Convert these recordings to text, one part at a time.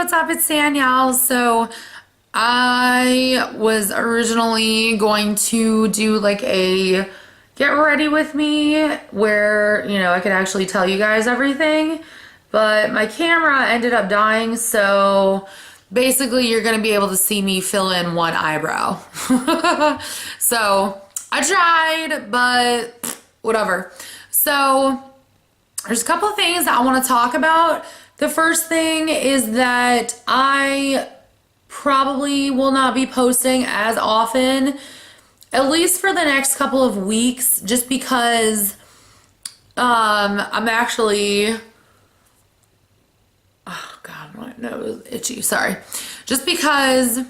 what's up? It's Danielle. So I was originally going to do like a get ready with me where, I could actually tell you guys everything, but my camera ended up dying, so basically you're going to be able to see me fill in one eyebrow. So I tried, but whatever. So there's a couple of things I want to talk about. The first thing is that I probably will not be posting as often, at least for the next couple of weeks, just because I'm actually, oh God, my nose is itchy, sorry. Just because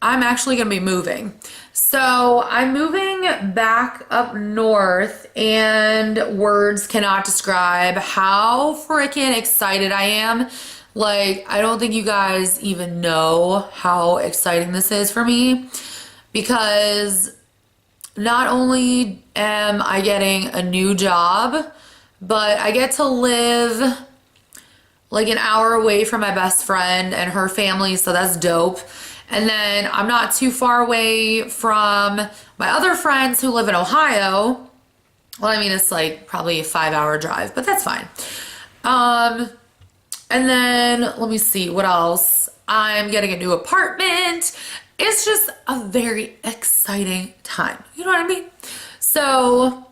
I'm actually going to be moving. So I'm moving back up north, and words cannot describe how freaking excited I am. Like, I don't think you guys even know how exciting this is for me, because not only am I getting a new job, but I get to live like an hour away from my best friend and her family, so that's dope. And then I'm not too far away from my other friends who live in Ohio. Well, I mean, it's like probably a 5-hour drive, but that's fine. And then let me see what else. I'm getting a new apartment. It's just a very exciting time. You know what I mean? So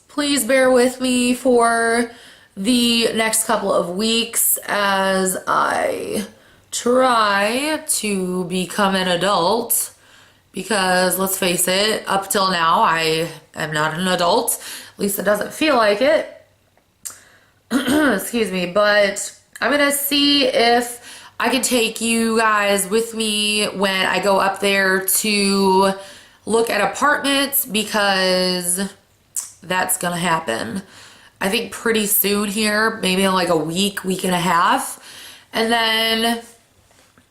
please bear with me for the next couple of weeks as I try to become an adult, because let's face it, up till now I am not an adult. At least it doesn't feel like it. Excuse me, but I'm gonna see if I can take you guys with me when I go up there to look at apartments, because that's gonna happen. I think pretty soon here, maybe in like a week, week and a half. And then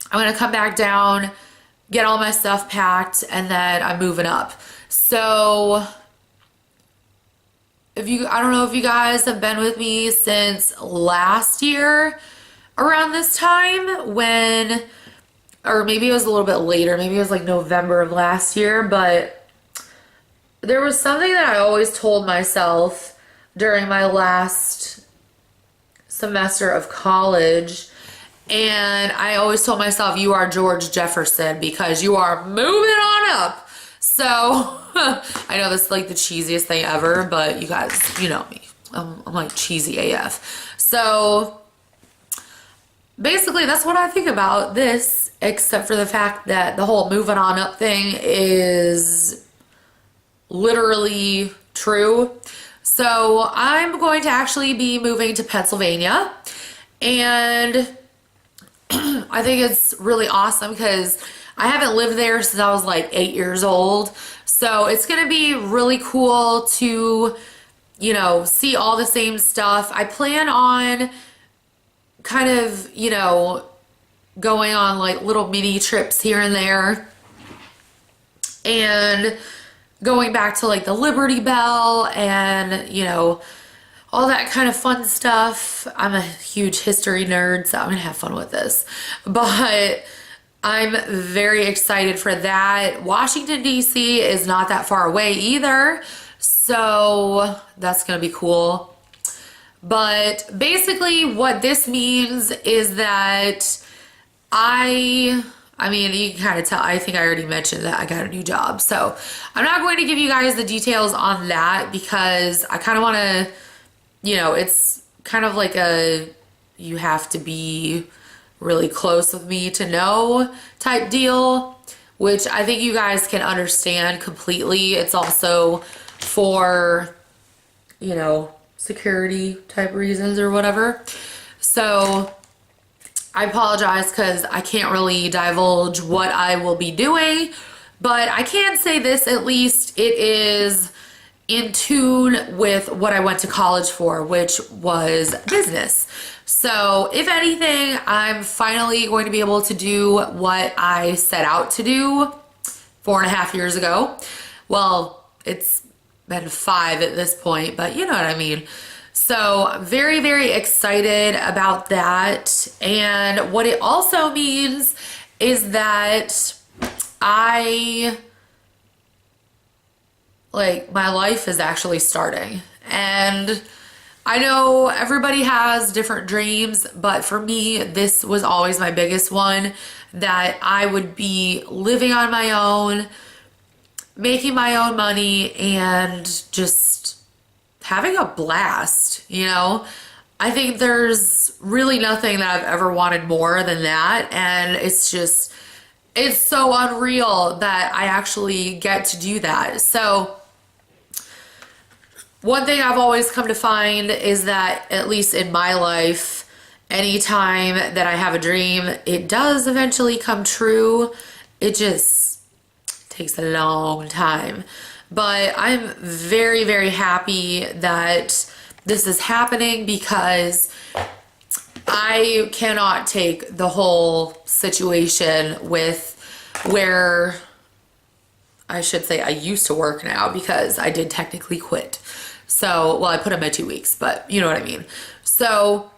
I'm gonna come back down, get all my stuff packed, and then I'm moving up. So I don't know if you guys have been with me since last year around this time when, or maybe it was a little bit later, maybe it was like November of last year, but there was something that I always told myself during my last semester of college. And I always told myself, you are George Jefferson because you are moving on up. So I know this is like the cheesiest thing ever, but you guys, you know me. I'm like cheesy AF. So basically that's what I think about this, except for the fact that the whole moving on up thing is literally true. So I'm going to actually be moving to Pennsylvania, and I think it's really awesome because I haven't lived there since I was like 8 years old. So it's going to be really cool to, see all the same stuff. I plan on kind of, going on like little mini trips here and there, and going back to like the Liberty Bell and, all that kind of fun stuff. I'm a huge history nerd, so I'm gonna have fun with this. But I'm very excited for that. Washington, D.C. is not that far away either, so that's gonna be cool. But basically what this means is that I mean, you can kind of tell, I think I already mentioned that I got a new job. So I'm not going to give you guys the details on that because I kind of want to, it's kind of like you have to be really close with me to know type deal, which I think you guys can understand completely. It's also for, security type reasons or whatever. So I apologize because I can't really divulge what I will be doing, but I can say this, at least it is in tune with what I went to college for, which was business. So if anything, I'm finally going to be able to do what I set out to do 4.5 years ago. Well, it's been 5 at this point, but you know what I mean. So very, very excited about that. And what it also means is that I, like, my life is actually starting. And I know everybody has different dreams, but for me, this was always my biggest one, that I would be living on my own, making my own money, and just having a blast, you know? I think there's really nothing that I've ever wanted more than that, and it's so unreal that I actually get to do that. So one thing I've always come to find is that, at least in my life, anytime that I have a dream, it does eventually come true. It just takes a long time. But I'm very, very happy that this is happening, because I cannot take the whole situation with where, I should say, I used to work now, because I did technically quit. So, well, I put in my 2 weeks, but you know what I mean. So,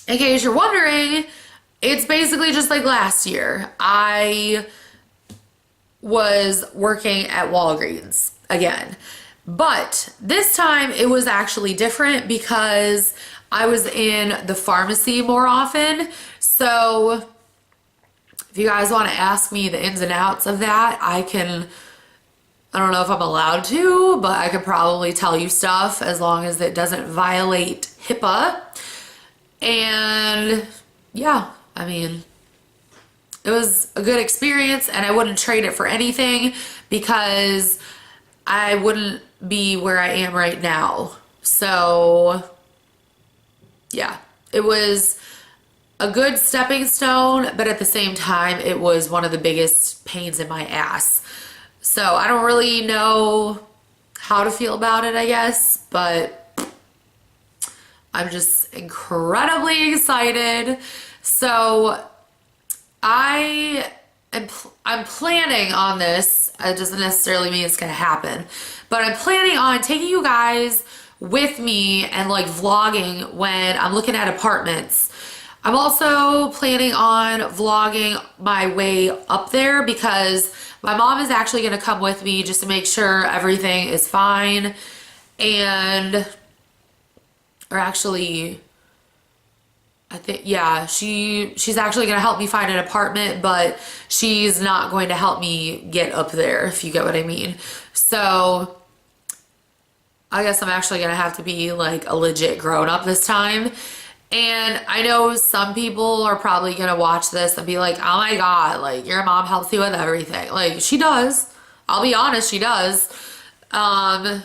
in case you're wondering, it's basically just like last year. I was working at Walgreens again. But this time it was actually different, because I was in the pharmacy more often. So if you guys want to ask me the ins and outs of that, I don't know if I'm allowed to, but I could probably tell you stuff as long as it doesn't violate HIPAA. And yeah, I mean, it was a good experience, and I wouldn't trade it for anything, because I wouldn't be where I am right now. So yeah, it was a good stepping stone, but at the same time, it was one of the biggest pains in my ass. So I don't really know how to feel about it, I guess, but I'm just incredibly excited. So I'm planning on this. It doesn't necessarily mean it's gonna happen, but I'm planning on taking you guys with me and like vlogging when I'm looking at apartments. I'm also planning on vlogging my way up there, because my mom is actually going to come with me just to make sure everything is fine. Or actually, I think, yeah, she's actually going to help me find an apartment, but she's not going to help me get up there, if you get what I mean. So I guess I'm actually going to have to be like a legit grown up this time. And I know some people are probably going to watch this and be like, oh my God, like, your mom helps you with everything. Like, she does. I'll be honest, she does. And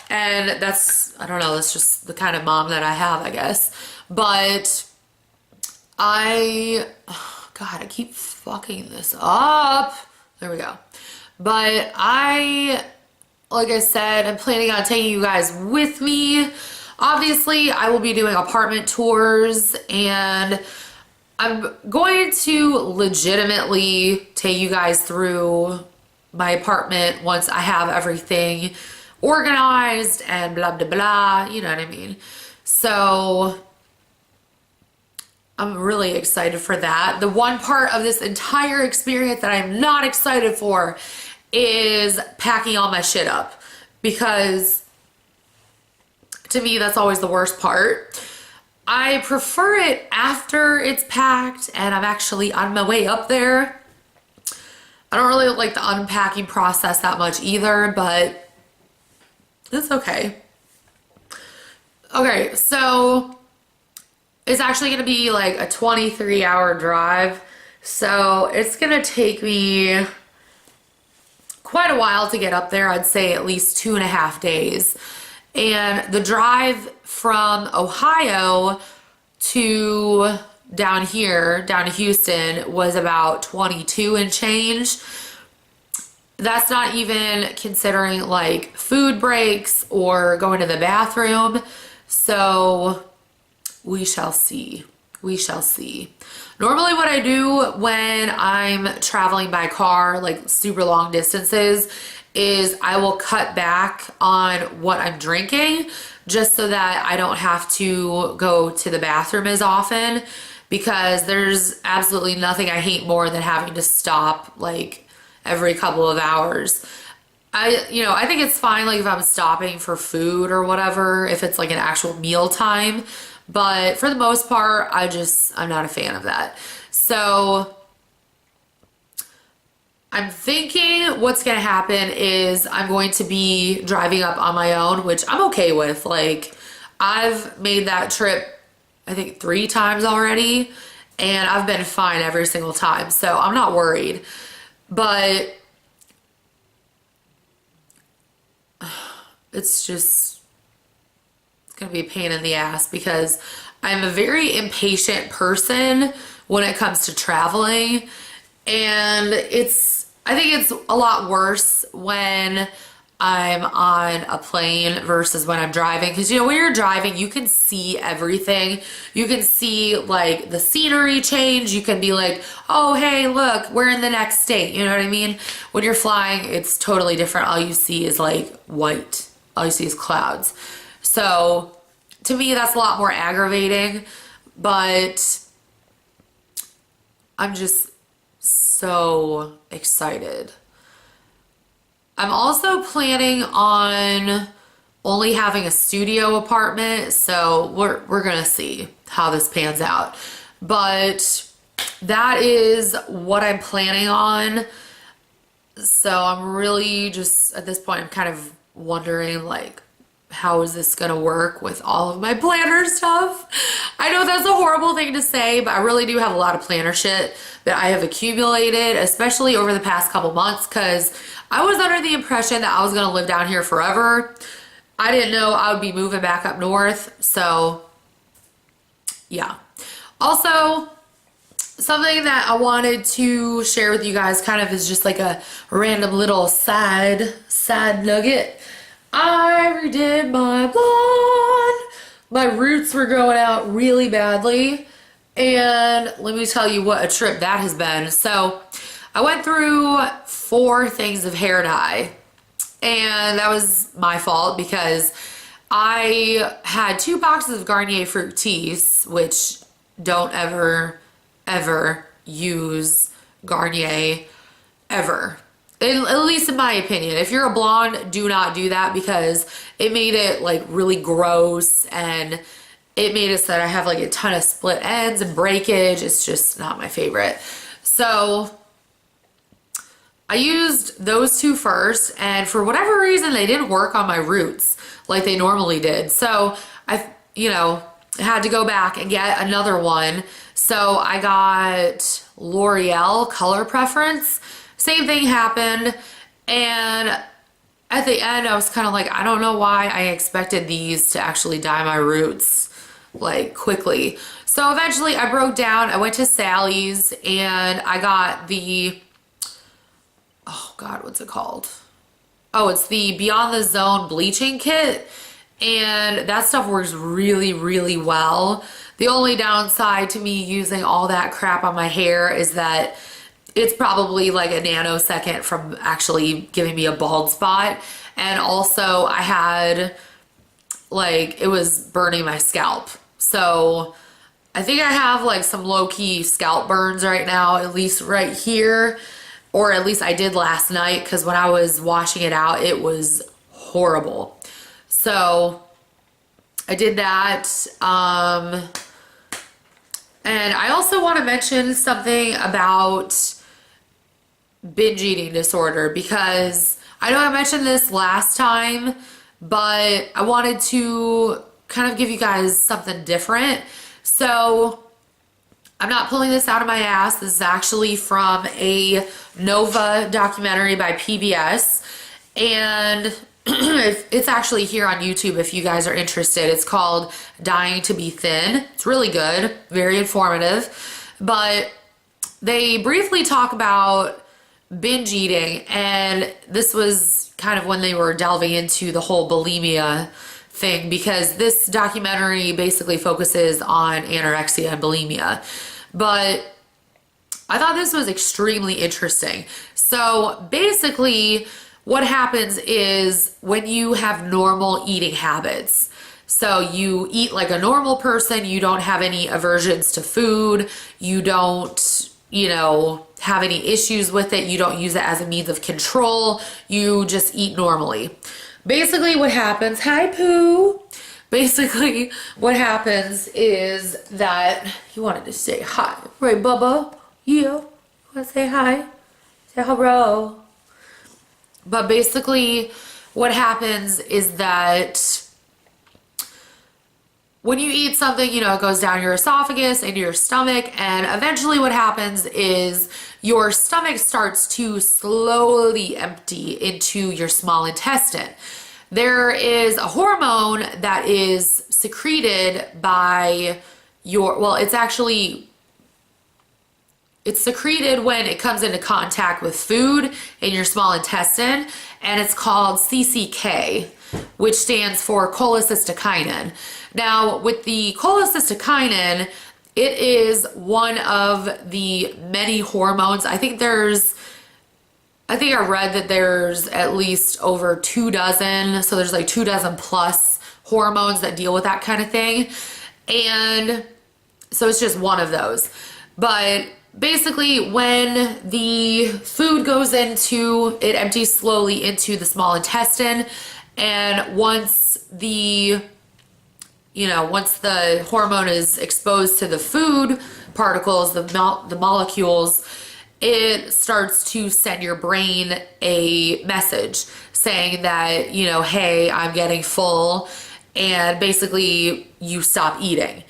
that's, I don't know, that's just the kind of mom that I have, I guess. But oh God, I keep fucking this up. There we go. But like I said, I'm planning on taking you guys with me. Obviously, I will be doing apartment tours, and I'm going to legitimately take you guys through my apartment once I have everything organized and blah, blah, blah, you know what I mean? So I'm really excited for that. The one part of this entire experience that I'm not excited for is packing all my shit up, because to me, that's always the worst part. I prefer it after it's packed and I'm actually on my way up there. I don't really like the unpacking process that much either, but it's okay. Okay, so it's actually going to be like a 23-hour drive. So it's going to take me quite a while to get up there. I'd say at least 2.5 days. And the drive from Ohio to down here, down to Houston, was about 22 and change. That's not even considering like food breaks or going to the bathroom. So we shall see. We shall see. Normally what I do when I'm traveling by car, like super long distances, is I will cut back on what I'm drinking just so that I don't have to go to the bathroom as often, because there's absolutely nothing I hate more than having to stop like every couple of hours. I think it's fine like if I'm stopping for food or whatever, if it's like an actual meal time, but for the most part, I'm not a fan of that. So I'm thinking what's going to happen is I'm going to be driving up on my own, which I'm okay with. Like, I've made that trip, I think 3 times already, and I've been fine every single time. So I'm not worried. But it's going to be a pain in the ass because I'm a very impatient person when it comes to traveling. And I think it's a lot worse when I'm on a plane versus when I'm driving. Because, when you're driving, you can see everything. You can see, like, the scenery change. You can be like, oh, hey, look, we're in the next state. You know what I mean? When you're flying, it's totally different. All you see is, like, white. All you see is clouds. So, to me, that's a lot more aggravating. But I'm just so excited. I'm also planning on only having a studio apartment, so we're gonna see how this pans out. But that is what I'm planning on. So I'm really just, at this point, I'm kind of wondering, like, how is this gonna work with all of my planner stuff? I know that's a horrible thing to say, but I really do have a lot of planner shit that I have accumulated, especially over the past couple months, because I was under the impression that I was gonna live down here forever. I didn't know I would be moving back up north, so yeah. Also, something that I wanted to share with you guys kind of is just like a random little side nugget. I redid my blonde. My roots were growing out really badly. And let me tell you what a trip that has been. So I went through 4 things of hair dye. And that was my fault because I had 2 boxes of Garnier Fructis, which don't ever use Garnier ever. At least in my opinion. If you're a blonde, do not do that because it made it like really gross and it made it so that I have like a ton of split ends and breakage. It's just not my favorite. So I used those 2 first, and for whatever reason they didn't work on my roots like they normally did. So I had to go back and get another one. So I got L'Oreal Color Preference. Same thing happened, and at the end I was kind of like, I don't know why I expected these to actually dye my roots like quickly. So eventually I broke down. I went to Sally's and I got the, oh God, what's it called? Oh, it's the Beyond the Zone bleaching kit, and that stuff works really, really well. The only downside to me using all that crap on my hair is that it's probably like a nanosecond from actually giving me a bald spot. And also I had, like, it was burning my scalp. So I think I have like some low-key scalp burns right now, at least right here. Or at least I did last night, because when I was washing it out, it was horrible. So I did that. And I also want to mention something about binge eating disorder, because I know I mentioned this last time, but I wanted to kind of give you guys something different. So I'm not pulling this out of my ass. This is actually from a Nova documentary by PBS, and it's actually here on YouTube if you guys are interested. It's called Dying to Be Thin. It's really good, very informative, but they briefly talk about binge eating, and this was kind of when they were delving into the whole bulimia thing, because this documentary basically focuses on anorexia and bulimia. But I thought this was extremely interesting. So basically what happens is when you have normal eating habits, so you eat like a normal person, you don't have any aversions to food, you don't, have any issues with it, you don't use it as a means of control, you just eat normally. Basically what happens, hi Pooh. Basically what happens is that you wanted to say hi, right Bubba? Yeah, you want to say hi? Say hello. But basically what happens is that when you eat something, it goes down your esophagus into your stomach, and eventually what happens is your stomach starts to slowly empty into your small intestine. There is a hormone that is secreted by it's secreted when it comes into contact with food in your small intestine, and it's called CCK, which stands for cholecystokinin. Now, with the cholecystokinin, it is one of the many hormones. I think I read that there's at least over 24, so there's like 24 plus hormones that deal with that kind of thing. And so it's just one of those. But basically, when the food goes it empties slowly into the small intestine, and once the hormone is exposed to the food particles, the molecules, it starts to send your brain a message saying that, hey, I'm getting full, and basically you stop eating.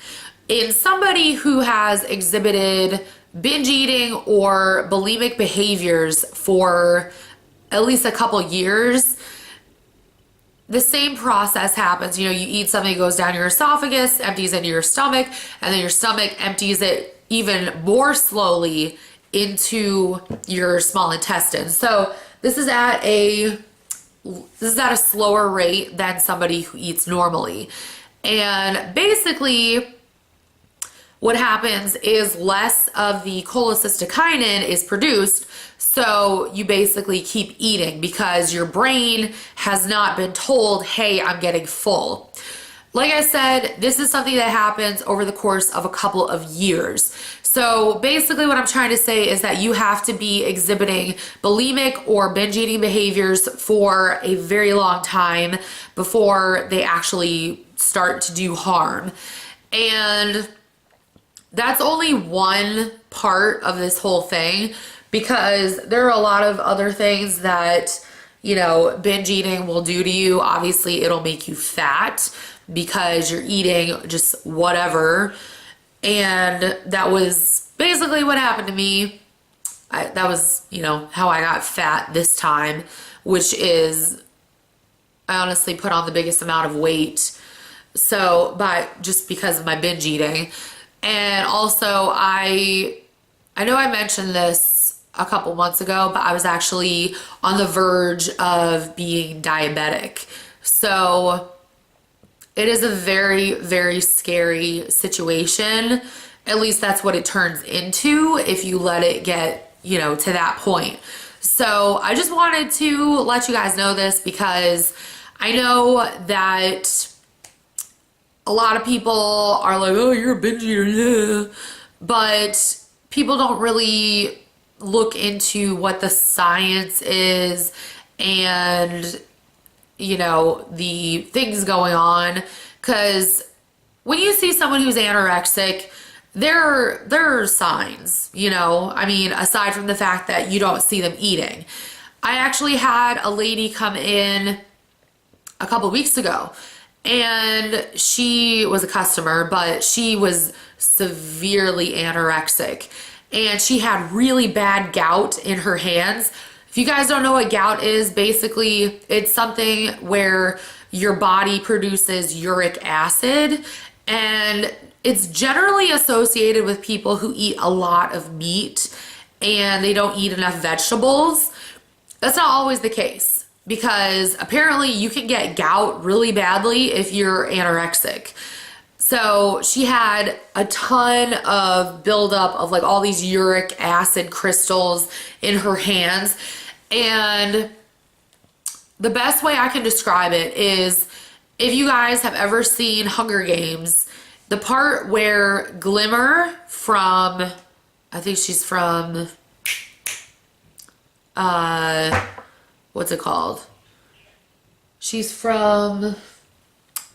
In somebody who has exhibited binge eating or bulimic behaviors for at least a couple years, the same process happens. You eat something, it goes down your esophagus, empties into your stomach, and then your stomach empties it even more slowly into your small intestine. So this is at a slower rate than somebody who eats normally. And basically what happens is less of the cholecystokinin is produced, so you basically keep eating because your brain has not been told, hey, I'm getting full. Like I said, this is something that happens over the course of a couple of years. So basically what I'm trying to say is that you have to be exhibiting bulimic or binge eating behaviors for a very long time before they actually start to do harm. And that's only one part of this whole thing, because there are a lot of other things that, binge eating will do to you. Obviously, it'll make you fat because you're eating just whatever. And that was basically what happened to me. That was, how I got fat this time, which is, I honestly put on the biggest amount of weight. So, just because of my binge eating. And also, I know I mentioned this a couple months ago, but I was actually on the verge of being diabetic. So it is a very, very scary situation. At least that's what it turns into if you let it get, to that point. So I just wanted to let you guys know this, because I know that a lot of people are like, oh, you're a binge eater, yeah. But people don't really look into what the science is and, the things going on. Because when you see someone who's anorexic, there are signs, aside from the fact that you don't see them eating. I actually had a lady come in a couple weeks ago, and she was a customer, but she was severely anorexic, and she had really bad gout in her hands. If you guys don't know what gout is, basically it's something where your body produces uric acid, and it's generally associated with people who eat a lot of meat and they don't eat enough vegetables. That's not always the case, because apparently you can get gout really badly if you're anorexic. So she had a ton of buildup of like all these uric acid crystals in her hands, and the best way I can describe it is if you guys have ever seen Hunger Games, the part where Glimmer from, I think she's from, what's it called? She's from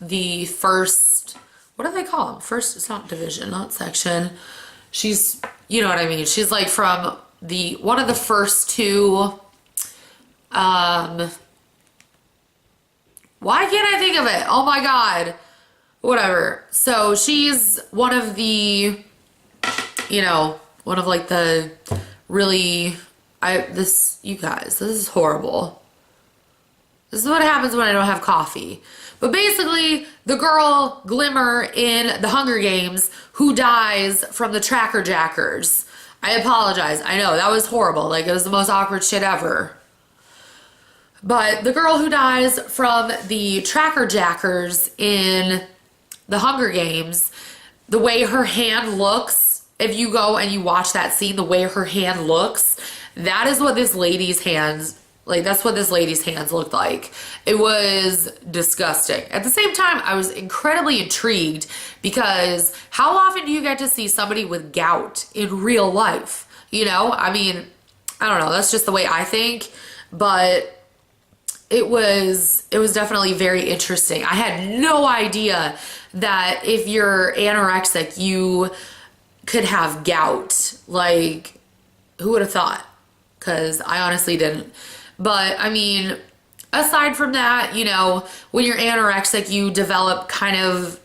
the first, what do they call them? First, it's not division, not section. She's, you know what I mean? She's like from the, one of the first two, why can't I think of it? Oh my God. Whatever. So she's one of the, you know, one of like the really, you guys, this is horrible. This is what happens when I don't have coffee. But basically, the girl Glimmer in the Hunger Games who dies from the Tracker Jackers. I apologize. I know, that was horrible. Like, it was the most awkward shit ever. But the girl who dies from the Tracker Jackers in the Hunger Games, the way her hand looks, if you go and you watch that scene, the way her hand looks, that is what this lady's hands, like that's what this lady's hands looked like. It was disgusting. At the same time, I was incredibly intrigued because how often do you get to see somebody with gout in real life? You know, I mean, I don't know, that's just the way I think, but it was definitely very interesting. I had no idea that if you're anorexic, you could have gout. Like, who would have thought? Because I honestly didn't. But, I mean, aside from that, you know, when you're anorexic, you develop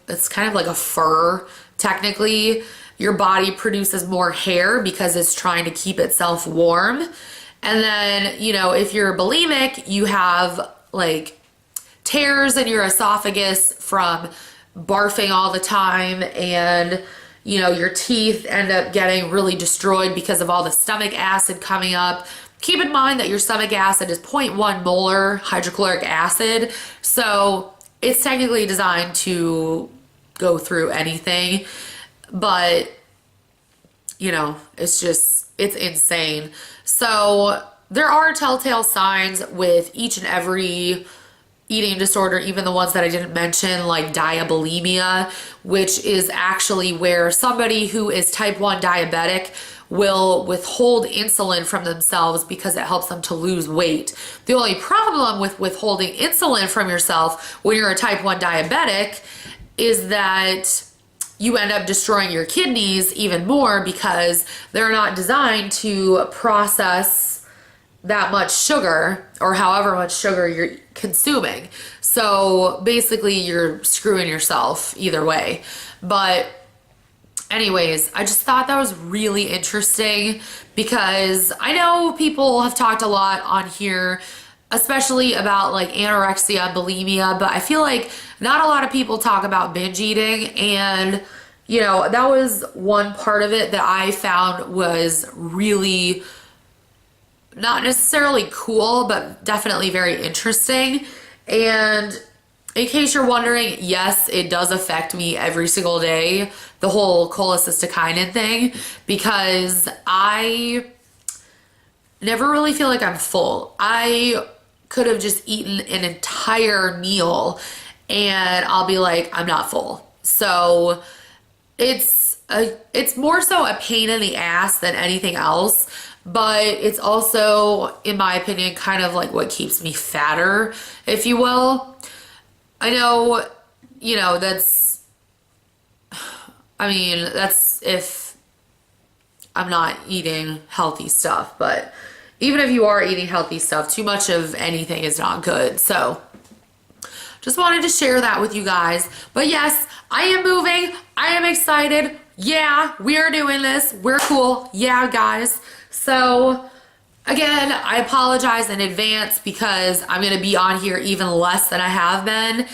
it's kind of like a fur, technically. Your body produces more hair because it's trying to keep itself warm. And then, you know, if you're bulimic, you have like tears in your esophagus from barfing all the time, and you know, your teeth end up getting really destroyed because of all the stomach acid coming up. Keep in mind that your stomach acid is 0.1 molar hydrochloric acid, so it's technically designed to go through anything, but you know, it's insane. So there are telltale signs with each and every eating disorder, even the ones that I didn't mention, like diabulimia, which is actually where somebody who is type 1 diabetic will withhold insulin from themselves because it helps them to lose weight. The only problem with withholding insulin from yourself when you're a type 1 diabetic is that you end up destroying your kidneys even more because they're not designed to process that much sugar or however much sugar you're consuming. So basically you're screwing yourself either way. But anyways, I just thought that was really interesting because I know people have talked a lot on here, especially about like anorexia, bulimia, but I feel like not a lot of people talk about binge eating, and you know, that was one part of it that I found was really not necessarily cool, but definitely very interesting. And in case you're wondering, yes, it does affect me every single day, the whole cholecystokinin thing, because I never really feel like I'm full. I could have just eaten an entire meal and I'll be like, I'm not full. So it's more so a pain in the ass than anything else. But it's also, in my opinion, kind of like what keeps me fatter, if you will. I know, you know, that's if I'm not eating healthy stuff. But even if you are eating healthy stuff, too much of anything is not good. So just wanted to share that with you guys. But yes, I am moving. I am excited. Yeah, we are doing this. We're cool. Yeah, guys. So again, I apologize in advance because I'm going to be on here even less than I have been,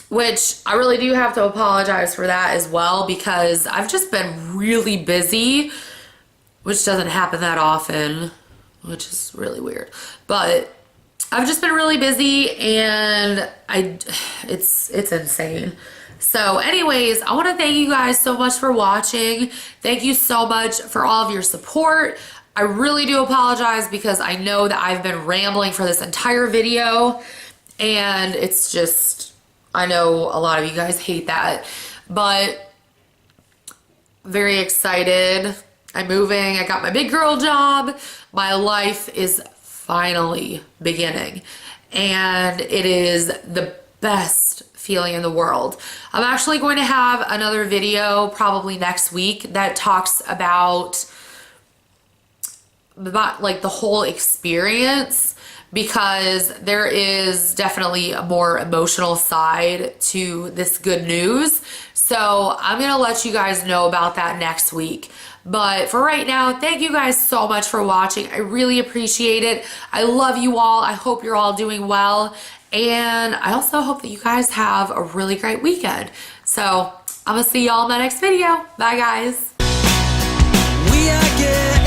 which I really do have to apologize for that as well because I've just been really busy, which doesn't happen that often, which is really weird. But I've just been really busy and it's insane. So anyways, I want to thank you guys so much for watching. Thank you so much for all of your support. I really do apologize because I know that I've been rambling for this entire video, and it's just, I know a lot of you guys hate that, but very excited. I'm moving. I got my big girl job. My life is finally beginning, and it is the best feeling in the world. I'm actually going to have another video probably next week that talks about like the whole experience, because there is definitely a more emotional side to this good news. So I'm gonna let you guys know about that next week. But for right now, thank you guys so much for watching. I really appreciate it. I love you all. I hope you're all doing well. And I also hope that you guys have a really great weekend. So I'm gonna see y'all in my next video. Bye guys. We are good.